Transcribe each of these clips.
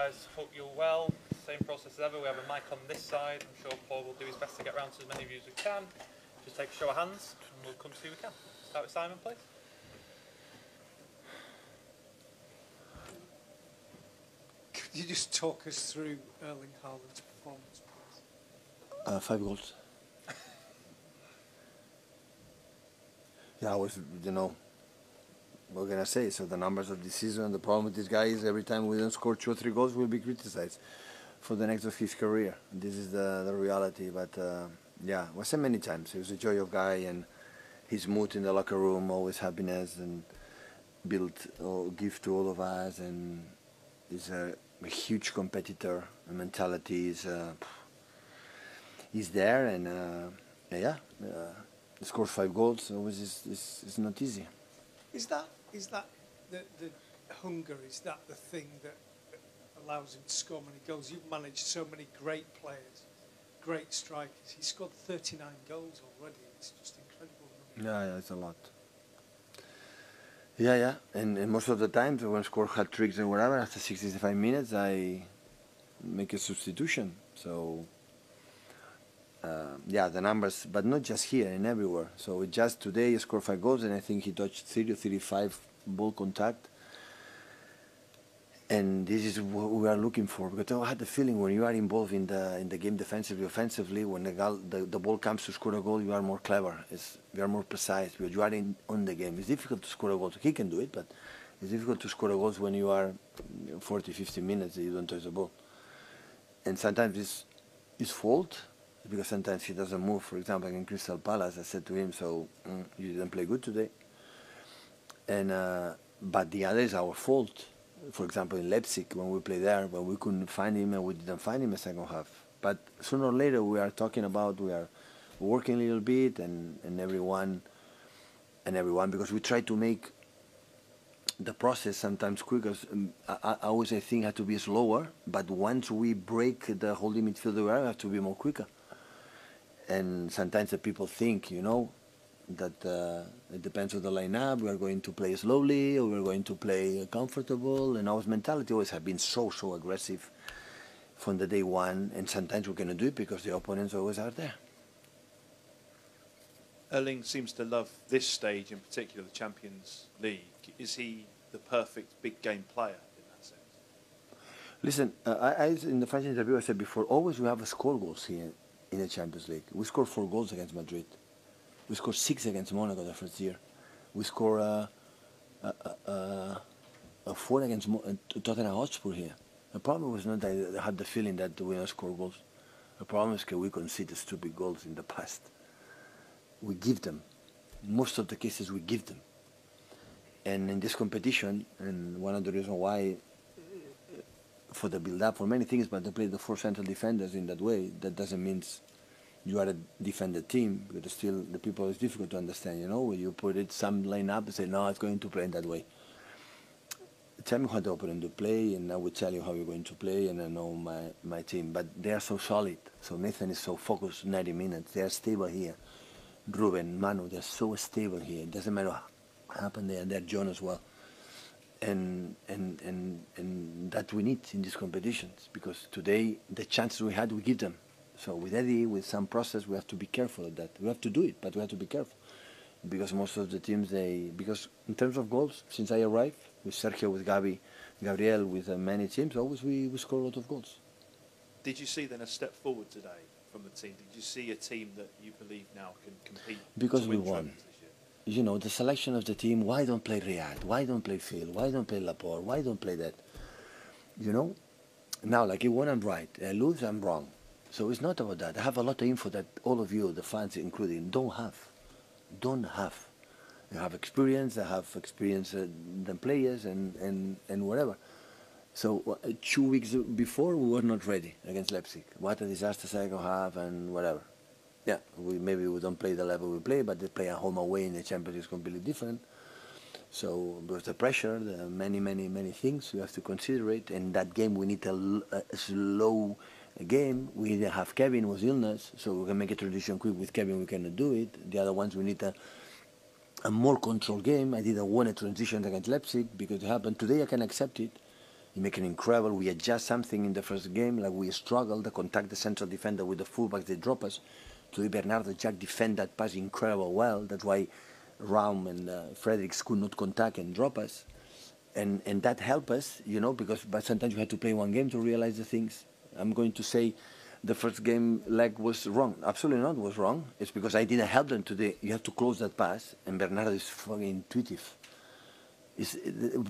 guys. Hope you're well. Same process as ever. We have a mic on this side. I'm sure Paul will do his best to get around to as many of you as we can. Just take a show of hands and we'll come to who we can. Start with Simon, please. Could you just talk us through Erling Haaland's performance, please? 5 goals. Yeah, I was, what can I say? So the numbers of the season, the problem with this guy is every time we don't score 2 or 3 goals, we'll be criticized for the next of his career. This is the reality. But yeah, I said many times, he was a joy of guy, and his mood in the locker room, always happiness, and built or give to all of us, and he's a huge competitor. The mentality is there, and he scores 5 goals. Always is not easy. Is that the hunger? Is that the thing that allows him to score many goals? You've managed so many great players, great strikers. He scored 39 goals already. It's just incredible. Yeah, it's a lot. Yeah, and most of the times when I score hat tricks and whatever, after 65 minutes, I make a substitution. So. Yeah, the numbers, but not just here and everywhere. So just today he scored 5 goals, and I think he touched 30 or 35 ball contact. And this is what we are looking for, because I had the feeling when you are involved in the game defensively, offensively, when the ball comes to score a goal, you are more clever. You are more precise because you are on the game. It's difficult to score a goal. He can do it, but it's difficult to score a goal when you are 40, 50 minutes and you don't touch the ball. And sometimes it's his fault, because sometimes he doesn't move. For example, in Crystal Palace, I said to him, so you didn't play good today. And but the other is our fault. For example, in Leipzig, when we played there, when we couldn't find him and we didn't find him in the second half. But sooner or later, we are talking about, we are working a little bit, and everyone, because we try to make the process sometimes quicker. I always think had to be slower, but once we break the holding midfielder, we have to be more quicker. And sometimes the people think, that it depends on the lineup. We are going to play slowly, or we're going to play comfortable. And our mentality always has been so aggressive from the day one. And sometimes we cannot do it because the opponents always are there. Erling seems to love this stage, in particular the Champions League. Is he the perfect big game player in that sense? Listen, I in the French interview I said before, always we have a score goals here in the Champions League. We scored 4 goals against Madrid. We scored 6 against Monaco the first year. We scored 4 against Tottenham Hotspur here. The problem was not that I had the feeling that we don't score goals. The problem is that we conceded stupid goals in the past. We give them. Most of the cases we give them. And in this competition, and one of the reasons why, for the build-up, for many things, but they play the 4 central defenders in that way, that doesn't mean you are a defender team, because still the people is difficult to understand, when you put it some line up and say, no, it's going to play in that way. Tell me how the opponent to play, and I will tell you how you're going to play, and I know my team. But they are so solid. So Nathan is so focused 90 minutes. They are stable here. Ruben, Manu, they're so stable here. It doesn't matter what happened there. They're John as well. And that we need in these competitions, because today the chances we had, we give them. So with Eddie, with some process, we have to be careful of that. We have to do it, but we have to be careful, because most of the teams, because in terms of goals, since I arrived, with Sergio, with Gabriel, with many teams, always we score a lot of goals. Did you see then a step forward today from the team? Did you see a team that you believe now can compete? Because we won. The selection of the team, why don't play Riyad? Why don't play Phil? Why don't play Laporte? Why don't play that? Now, like you won, I'm right. I lose, I'm wrong. So it's not about that. I have a lot of info that all of you, the fans including, don't have. You have experience, I have experience than players and whatever. So 2 weeks before, we were not ready against Leipzig. What a disaster second half and whatever. Yeah, maybe we don't play the level we play, but they play at home away in the Champions League is completely different. So with the pressure, the many things we have to consider it. And that game we need a slow game. We didn't have Kevin, was illness, so we can make a transition quick with Kevin. We cannot do it. The other ones we need a more controlled game. I didn't want a transition against Leipzig because it happened today. I can accept it He make an incredible. We adjust something in the first game, like we struggle to contact the central defender with the fullbacks. They drop us. Today Bernardo Jack defend that pass incredible well. That's why Raum and Fredericks could not contact and drop us. And that helped us, you know, but sometimes you have to play one game to realize the things. I'm going to say the first game leg was wrong. Absolutely not was wrong. It's because I didn't help them today. You have to close that pass, and Bernardo is fucking intuitive.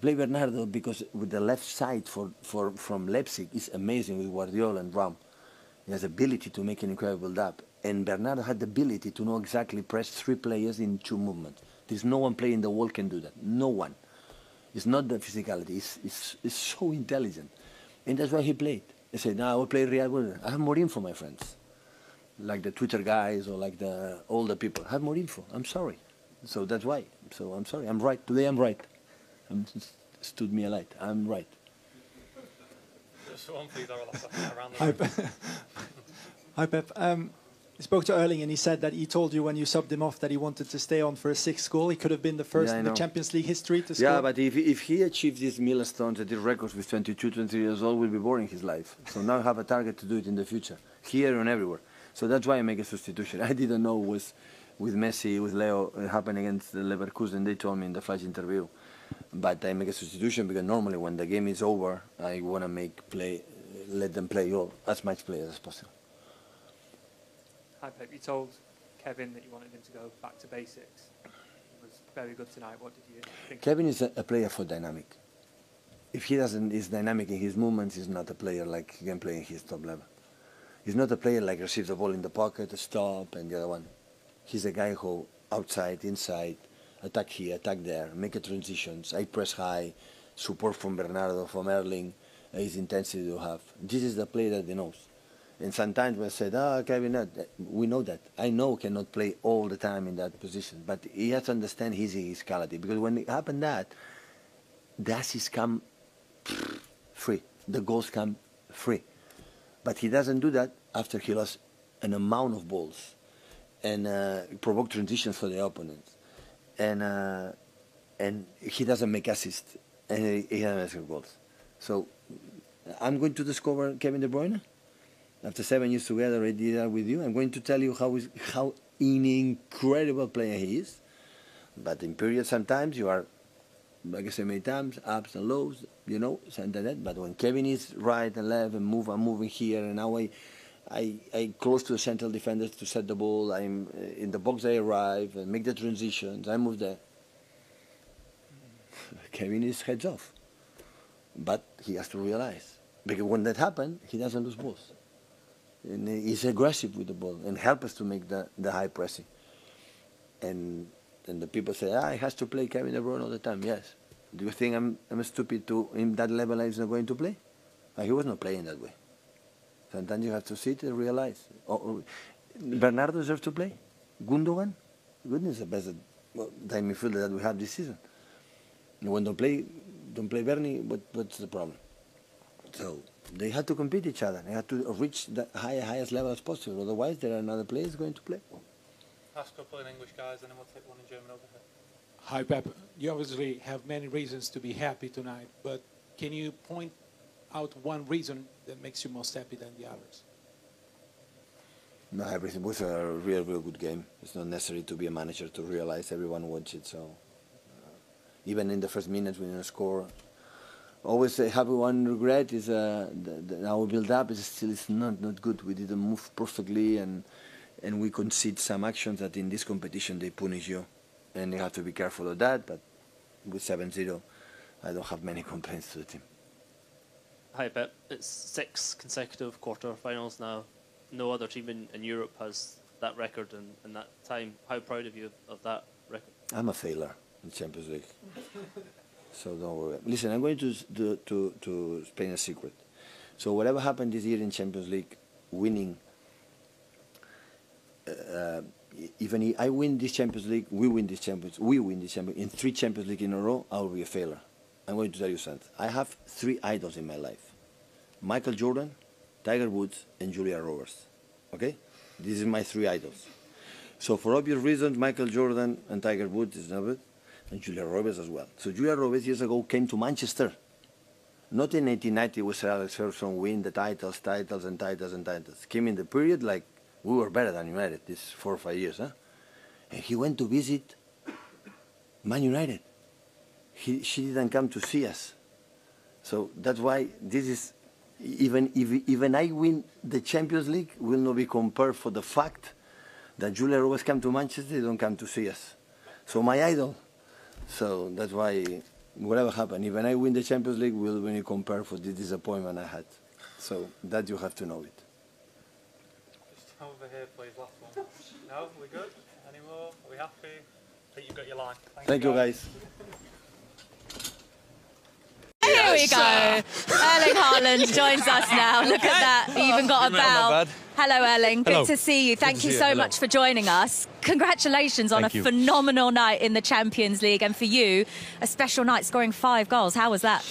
Play Bernardo because with the left side from Leipzig is amazing with Guardiola and Raum. He has ability to make an incredible build-up. And Bernardo had the ability to know exactly press 3 players in 2 movements. There's no one player in the world can do that. No one. It's not the physicality. It's so intelligent. And that's why he played. He said, no, I will play Real Madrid. I have more info, my friends. Like the Twitter guys or like the older people. I have more info. I'm sorry. So that's why. So I'm sorry. I'm right. Today I'm right. Stood me a light. I'm right. Just one, please, around Hi, the Hi, Pep. I spoke to Erling and he said that he told you when you subbed him off that he wanted to stay on for a 6th goal. He could have been the first in the Champions League history to score. Yeah, but if he achieves these milestones and these records with 22, 23 years old, will be boring his life. So now I have a target to do it in the future, here and everywhere. So that's why I make a substitution. I didn't know it was with Messi, with Leo, happened against Leverkusen. They told me in the flash interview. But I make a substitution because normally when the game is over, I want to let them play as much players as possible. Hi Pep, you told Kevin that you wanted him to go back to basics. He was very good tonight. What did you think? Kevin is a player for dynamic. If he is dynamic in his movements, he's not a player like he can play in his top level. He's not a player like receives the ball in the pocket, stop, and the other one. He's a guy who outside, inside, attack here, attack there, make a transitions, I press high, support from Bernardo, from Erling, his intensity to have. This is the player that he knows. And sometimes we said, Kevin, we know that. I know cannot play all the time in that position, but he has to understand his physicality. Because when it happened that, the assists come free. The goals come free. But he doesn't do that after he lost an amount of balls and provoke transitions for the opponents. And he doesn't make assists, and he doesn't make goals. So I'm going to discover Kevin De Bruyne. After 7 years together, I did that with you. I'm going to tell you how an incredible player he is. But in periods, sometimes you are, like I said many times, ups and lows, you know, something like that. But when Kevin is right and left and I'm moving here, and now I close to the central defenders to set the ball. I'm in the box. I arrive and make the transitions. I move there. Kevin is heads off, but he has to realize because when that happens, he doesn't lose balls. And he's aggressive with the ball and help us to make the high pressing. And the people say, he has to play Kevin De Bruyne all the time. Yes. Do you think I'm stupid to in that level he's not going to play? He was not playing that way. Sometimes you have to sit and realize. Bernardo deserves to play. Gundogan, goodness, the best time midfielder that we have this season. And when don't play Bernie, what's the problem? So they had to compete each other. They had to reach the highest level as possible. Otherwise, there are another players going to play. Last couple in English, guys, and then we'll take one in German over here. Hi, Pep. You obviously have many reasons to be happy tonight, but can you point out one reason that makes you most happy than the others? No, everything was a real good game. It's not necessary to be a manager to realize everyone wants it. So even in the first minutes we didn't score. Always have one regret is our build-up is still not good. We didn't move perfectly, and we concede some actions that in this competition they punish you, and you have to be careful of that. But with 7-0, I don't have many complaints to the team. Hi Pep, it's 6 consecutive quarter-finals now. No other team in Europe has that record in that time. How proud of you of that record? I'm a failure in Champions League. So don't worry. Listen, I'm going to explain a secret. So whatever happened this year in Champions League, winning, even if I win this Champions League, we win this Champions in 3 Champions League in a row, I will be a failure. I'm going to tell you something. I have 3 idols in my life: Michael Jordan, Tiger Woods, and Julia Roberts. Okay, these are my 3 idols. So for obvious reasons, Michael Jordan and Tiger Woods is not it. And Julia Roberts as well. So Julia Roberts years ago came to Manchester Not in 1890 with Sir Alex Ferguson win the titles. Came in the period like we were better than United these 4 or 5 years, huh? And he went to visit Man United. She didn't come to see us. So that's why this is, even I win the Champions League, will not be compared for the fact that Julia Roberts come to Manchester, they don't come to see us. So my idol. So that's why whatever happened, even I win the Champions League, will be compared for the disappointment I had. So that you have to know it. Just over here, please, last one. No, we good? Any more? Are we happy? I think you've got your line. Thank you, guys. Here we go. Erling Haaland joins us now. Look at that. You even got a bow. Hello, Erling. Good to see you. Thank you so much for joining us. Congratulations on a phenomenal night in the Champions League. And for you, a special night, scoring 5 goals. How was that?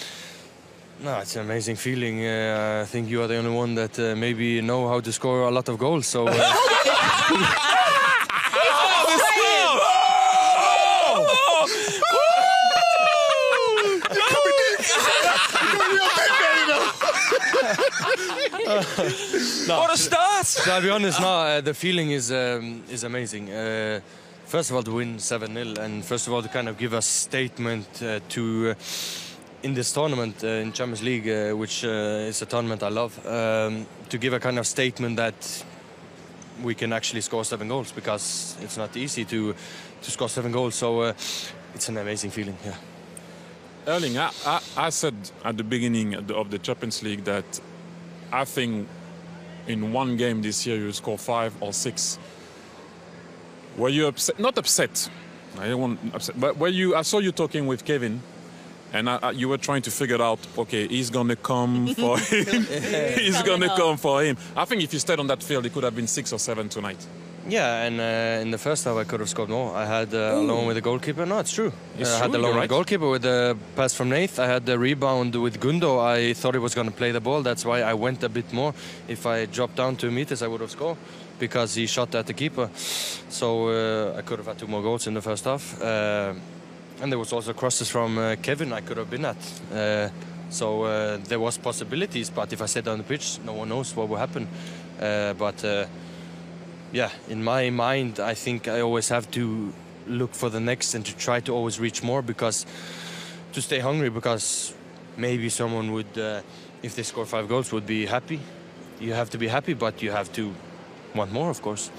No, it's an amazing feeling. I think you are the only one that maybe know how to score a lot of goals. So. No, what a start! To be honest, no, the feeling is amazing. First of all, to win 7-0, and first of all, to kind of give a statement to in this tournament in Champions League, which is a tournament I love, to give a kind of statement that we can actually score 7 goals, because it's not easy to score 7 goals. So it's an amazing feeling. Yeah. Erling, I said at the beginning of the Champions League that I think in one game this year you score 5 or 6. Were you upset? Not upset. I don't want upset. But I saw you talking with Kevin, and you were trying to figure out, okay, he's gonna come for him. He's gonna come for him. I think if you stayed on that field, it could have been 6 or 7 tonight. Yeah, and in the first half I could have scored more. I had alone with the goalkeeper. No, it's true. I had alone with the goalkeeper with the pass from Nath. I had the rebound with Gundo. I thought he was going to play the ball. That's why I went a bit more. If I dropped down 2 meters, I would have scored, because he shot at the keeper. So I could have had 2 more goals in the first half. And there was also crosses from Kevin I could have been at. So there was possibilities, but if I stayed on the pitch, no one knows what will happen. Yeah, in my mind, I think I always have to look for the next and to try to always reach more, because to stay hungry, because maybe someone would, if they score 5 goals, would be happy. You have to be happy, but you have to want more, of course.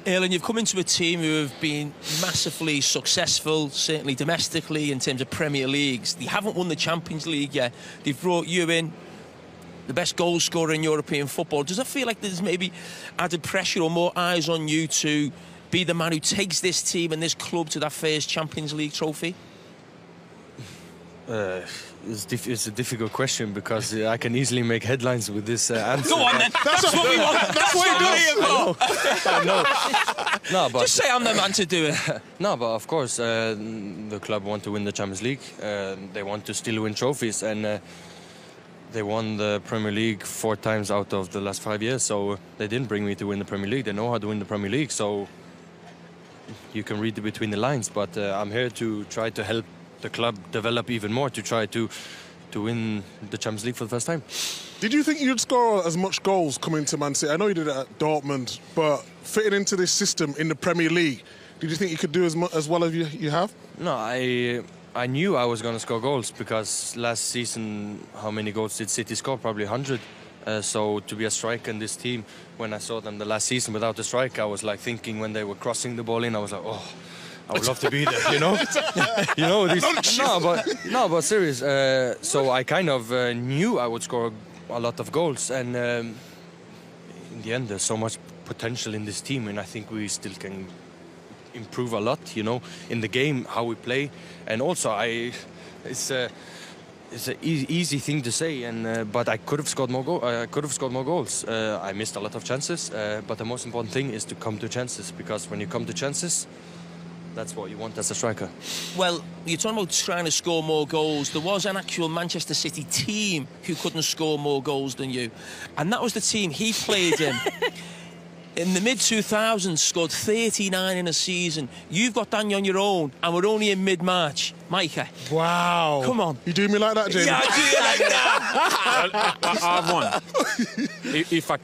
Erling, you've come into a team who have been massively successful, certainly domestically, in terms of Premier Leagues. They haven't won the Champions League yet. They've brought you in, the best goal scorer in European football. Does it feel like there's maybe added pressure or more eyes on you to be the man who takes this team and this club to that first Champions League trophy? It's a difficult question, because I can easily make headlines with this answer. Go on then. That's what we want. That's what we're here for. I know. No, but just say I'm the man to do it. No, but of course, the club want to win the Champions League. They want to still win trophies, and they won the Premier League 4 times out of the last 5 years. So they didn't bring me to win the Premier League. They know how to win the Premier League. So you can read it between the lines. But I'm here to try to help the club develop even more, to try to win the Champions League for the first time. Did you think you'd score as much goals coming to Man City? I know you did it at Dortmund, but fitting into this system in the Premier League, did you think you could do as well as you have? No, I knew I was going to score goals, because last season, how many goals did City score? Probably 100. So to be a striker in this team, when I saw them the last season without a striker, I was like thinking when they were crossing the ball in, I was like, oh, I would love to be there, you know? You know, no, but serious. So I kind of knew I would score a lot of goals, and in the end, there's so much potential in this team, and I think we still can improve a lot, you know, in the game, how we play. And also, it's an easy thing to say, and but I could have scored more goals. I missed a lot of chances, but the most important thing is to come to chances, because when you come to chances, that's what you want as a striker. Well, you're talking about trying to score more goals. There was an actual Manchester City team who couldn't score more goals than you, and that was the team he played in. in the mid-2000s, scored 39 in a season. You've got Danny on your own, and we're only in mid-March. Micah. Wow. Come on. You do me like that, Jamie? Yeah, I do you like that. I have one.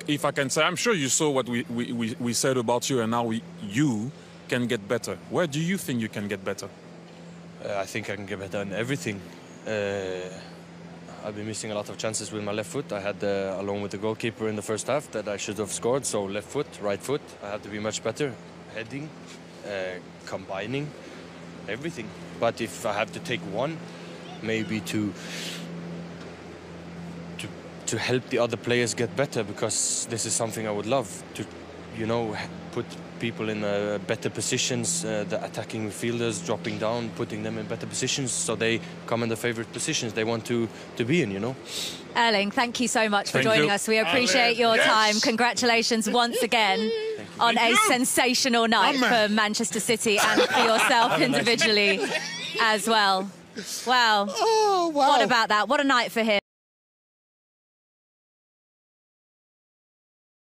If I can say, I'm sure you saw what we said about you, and now you can get better. Where do you think you can get better? I think I can get better in everything. I've been missing a lot of chances with my left foot. I had, along with the goalkeeper in the first half, that I should have scored. So left foot, right foot, I have to be much better. Heading, combining, everything. But if I have to take one, maybe to help the other players get better, because this is something I would love to, you know, put people in better positions, the attacking midfielders dropping down, putting them in better positions so they come in the favourite positions they want to be in, you know. Erling, thank you so much for joining us. We appreciate your time. Congratulations once again on a sensational night for Manchester City and for yourself individually as well. Wow. Oh, wow. What about that? What a night for him.